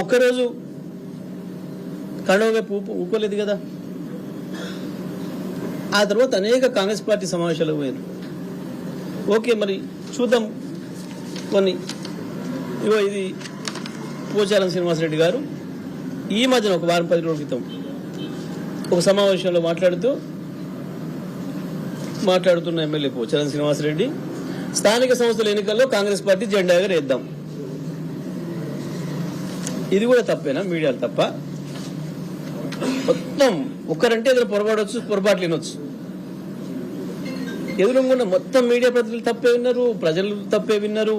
ఒక్కరోజు కండవ వైపు ఊకోలేదు కదా. ఆ తర్వాత అనేక కాంగ్రెస్ పార్టీ సమావేశాలకు పోయారు. ఓకే, మరి చూద్దాం కొన్ని. ఇగో ఇది పోచారం శ్రీనివాసరెడ్డి గారు ఈ మధ్యన ఒక వారం 10 రోజుల క్రితం ఒక సమావేశంలో మాట్లాడుతున్న ఎమ్మెల్యే పోచారం శ్రీనివాసరెడ్డి, స్థానిక సంస్థల ఎన్నికల్లో కాంగ్రెస్ పార్టీ జెండా ఎగరేద్దాం. ఇది కూడా తప్పేనా? మీడియాలు తప్ప? మొత్తం ఒక్కరంటే ఏదైనా పొరపాట్లు వినొచ్చు. ఎదురుగున్న మొత్తం మీడియా ప్రతినిధులు తప్పే విన్నారు, ప్రజలు తప్పే విన్నారు.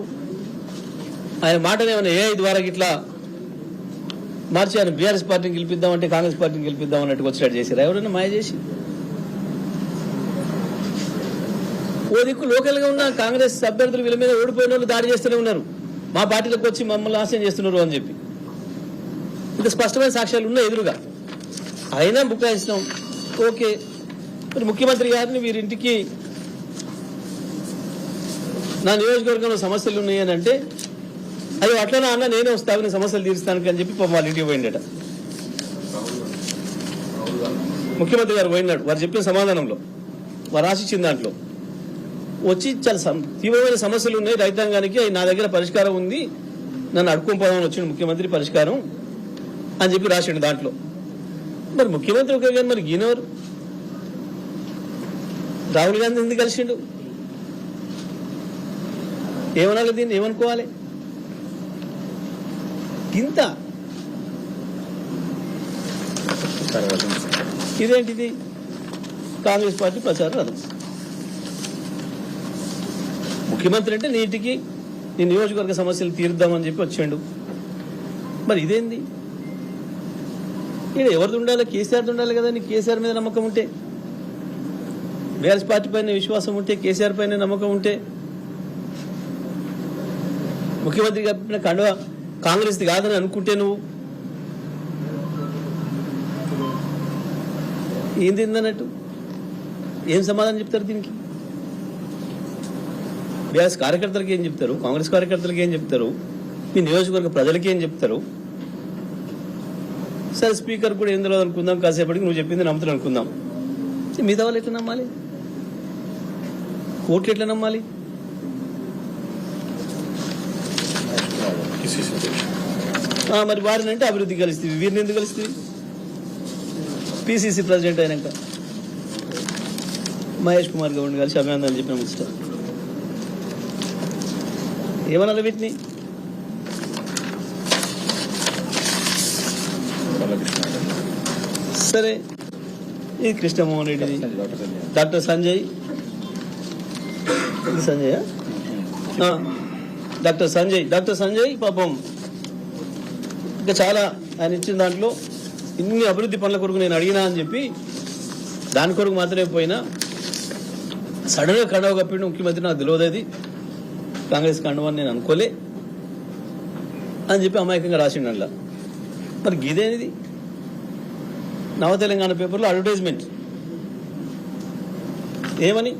ఆయన మాటలు ఏమైనా AI ద్వారా ఇట్లా మార్చి ఆయన బీఆర్ఎస్ పార్టీని గెలిపిద్దామంటే కాంగ్రెస్ పార్టీని గెలిపిద్దాం అన్నట్టు వచ్చేటట్టు చేశారు. ఎవరైనా మాయ చేసి ఓ దిక్కు లోకల్గా ఉన్న కాంగ్రెస్ అభ్యర్థులు వీళ్ళ మీద ఓడిపోయిన వాళ్ళు దాడి చేస్తూనే ఉన్నారు. మా పార్టీలోకి వచ్చి మమ్మల్ని ఆశయం చేస్తున్నారు అని చెప్పి ఇంకా స్పష్టమైన సాక్ష్యాలు ఉన్నాయి ఎదురుగా. అయినా బుకాయిస్తాం. ఓకే, మరి ముఖ్యమంత్రి గారిని వీరింటికి నా నియోజకవర్గంలో సమస్యలు ఉన్నాయని అంటే, అయ్యో అట్లనే అన్న నేనే వస్తాను, నేను సమస్యలు తీరుస్తాను అని చెప్పి వాళ్ళ ఇంటికి పోయిండట. ముఖ్యమంత్రి గారు పోయినాడు. వారు చెప్పిన సమాధానంలో, వారు ఆశించిన దాంట్లో వచ్చి చాలా తీవ్రమైన సమస్యలు ఉన్నాయి రైతాంగానికి, అవి నా దగ్గర పరిష్కారం ఉంది, నన్ను అడుక్కోపోదామని వచ్చిండు ముఖ్యమంత్రి పరిష్కారం అని చెప్పి రాసిండు దాంట్లో. మరి ముఖ్యమంత్రి ఒకే కానీ మరి ఈయనెవరు? రాహుల్ గాంధీ ఎందుకు కలిసిండు? ఏమనాలి దీన్ని? ఏమనుకోవాలి? ఇంత ఇదేంటిది? కాంగ్రెస్ పార్టీ ప్రచారం రథం. ముఖ్యమంత్రి అంటే నీటికి నీ నియోజకవర్గ సమస్యలు తీరుద్దామని చెప్పి వచ్చాడు. మరి ఇదేంది? ఇక్కడ ఎవరిది ఉండాలి? కేసీఆర్ది ఉండాలి కదా. నీకు కేసీఆర్ మీద నమ్మకం ఉంటే, బీఆర్ఎస్ పార్టీ పైన విశ్వాసం ఉంటే, కేసీఆర్ పైన నమ్మకం ఉంటే, ముఖ్యమంత్రి చెప్పిన కండువ కాంగ్రెస్ది కాదని అనుకుంటే నువ్వు ఏంది అన్నట్టు ఏం సమాధానం చెప్తారు దీనికి? బీఆర్ఎస్ కార్యకర్తలకి ఏం చెప్తారు? కాంగ్రెస్ కార్యకర్తలకి ఏం చెప్తారు? మీ నియోజకవర్గ ప్రజలకి ఏం చెప్తారు? సరే, స్పీకర్ కూడా ఏం తెలియదు అనుకుందాం, కాసేపటికి నువ్వు చెప్పింది నమ్ముతాను అనుకుందాం. మిగతా వాళ్ళు ఎట్లా నమ్మాలి? కోర్టులు ఎట్లా నమ్మాలి? మరి వారిని అంటే అభివృద్ధి కలుస్తుంది, వీరిని ఎందుకు కలుస్తుంది? PCC ప్రెసిడెంట్ అయినాక మహేష్ కుమార్ గౌడ్ కలిసి అభినందనలు చెప్పిన ముచ్చట ఏమన్నా వీటిని? సరే, ఇది కృష్ణమోహన్ రెడ్డిది, డాక్టర్ సంజయ్, ఇది సంజయ్, డాక్టర్ సంజయ్ పాపం ఇంకా చాలా ఆయన ఇచ్చిన దాంట్లో ఇన్ని అభివృద్ధి పనుల కొరకు నేను అడిగినా అని చెప్పి దాని కొరకు మాత్రమే పోయినా సడన్గా కండవ కప్పిండు ముఖ్యమంత్రి. నాకు తెలియదు కాంగ్రెస్ కండవ అని నేను అనుకోలే అని చెప్పి అమాయకంగా రాసిండు అందులో. మరి గిదేనిది? నవ తెలంగాణ పేపర్లో అడ్వర్టైజ్మెంట్ ఏమని?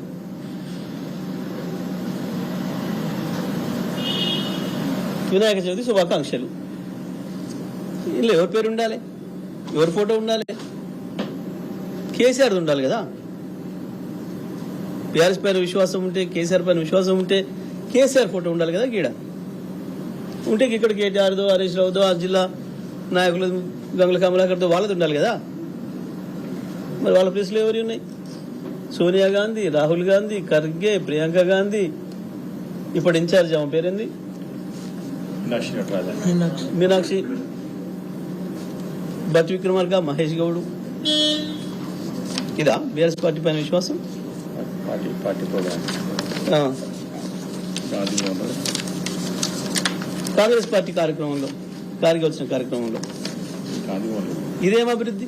వినాయక చవితి శుభాకాంక్షలు. ఇందులో ఎవరి పేరు ఉండాలి? ఎవరి ఫోటో ఉండాలి? కేసీఆర్ ఉండాలి కదా. బీఆర్ఎస్ పైన విశ్వాసం ఉంటే, కేసీఆర్ పైన విశ్వాసం ఉంటే కేసీఆర్ ఫోటో ఉండాలి కదా. గీడ ఉంటే ఇక్కడ కేటీఆర్దో, హరీష్ రావుదో, ఆ జిల్లా నాయకులు గంగుల కమలాకర్తో వాళ్ళది ఉండాలి కదా. మరి వాళ్ళ ప్లేస్లో ఎవరి ఉన్నాయి? సోనియా గాంధీ, రాహుల్ గాంధీ, ఖర్గే, ప్రియాంక గాంధీ, ఇప్పుడు ఇన్ఛార్జ్ ఆమె పేరేంది, మీనాక్షి, బట్టి విక్రమార్క, మహేష్ గౌడ్. ఇదా బీఆర్ఎస్ పార్టీ పైన విశ్వాసం? కాంగ్రెస్ పార్టీ కార్యక్రమంలో, కారికి వచ్చిన కార్యక్రమంలో ఇదేం అభివృద్ధి?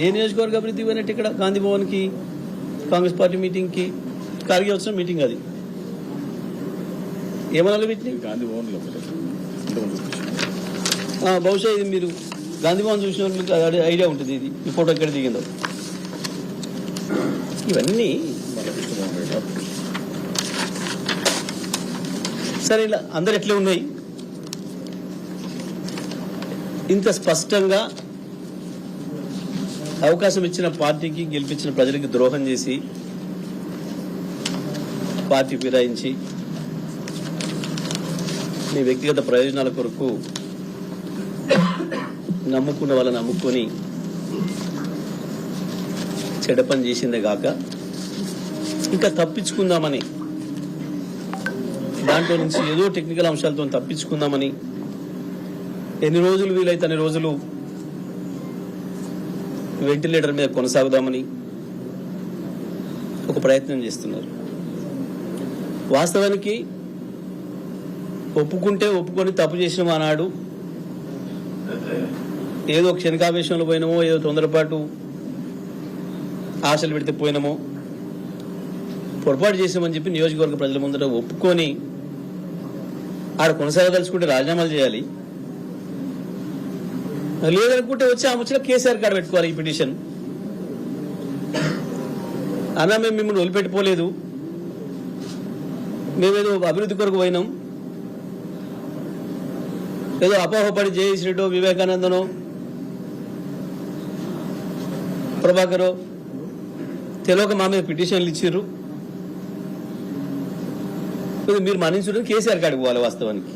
ఏ నియోజకవర్గ అభివృద్ధి పోయినట్టు? ఇక్కడ గాంధీ భవన్కి కాంగ్రెస్ పార్టీ మీటింగ్కి కారికి వచ్చిన మీటింగ్ అది. ఏమనాలి వీటిని? గాంధీ భవన్లో బహుశా ఇది మీరు గాంధీ భవన్ చూసిన వాళ్ళకి ఐడియా ఉంటుంది. ఇది ఈ ఫోటో ఎక్కడ దిగిందో. ఇవన్నీ సరే ఇలా అందరు ఎట్లే ఉన్నాయి. ఇంత స్పష్టంగా అవకాశం ఇచ్చిన పార్టీకి, గెలిపించిన ప్రజలకి ద్రోహం చేసి పార్టీ ఫిరాయించి నీ వ్యక్తిగత ప్రయోజనాల కొరకు నమ్ముకున్న వాళ్ళని నమ్ముకొని చెడ్డ పని చేసిందే కాక ఇంకా తప్పించుకుందామని, దాంట్లో నుంచి ఏదో టెక్నికల్ అంశాలతో తప్పించుకుందామని ఎన్ని రోజులు వీలైతే అన్ని రోజులు వెంటిలేటర్ మీద కొనసాగుదామని ఒక ప్రయత్నం చేస్తున్నారు. వాస్తవానికి ఒప్పుకొని తప్పు చేసిన ఆనాడు ఏదో క్షణికావేశంలో పోయినామో, ఏదో తొందరపాటు ఆశలు పెడితే పోయినామో, పొరపాటు చేసామని చెప్పి నియోజకవర్గ ప్రజల ముందర ఒప్పుకొని ఆడ కొనసాగదలుచుకుంటే రాజీనామాలు చేయాలి, లేదనుకుంటే వచ్చి ఆ ముచ్చట కేసీఆర్ కాడ పెట్టుకోవాలి. ఈ పిటిషన్ అన్నా మేము మిమ్మల్ని వదిలిపెట్టిపోలేదు, మేమేదో అభివృద్ధి కొరకు పోయినాం, ఏదో అపోహపడి జయశ్రీటో వివేకానందనో ప్రభాకరో తెలియక మా మీద పిటిషన్లు ఇచ్చిర్రు, మీరు మన్నించడం కేసీఆర్ కాడికి పోవాలి వాస్తవానికి.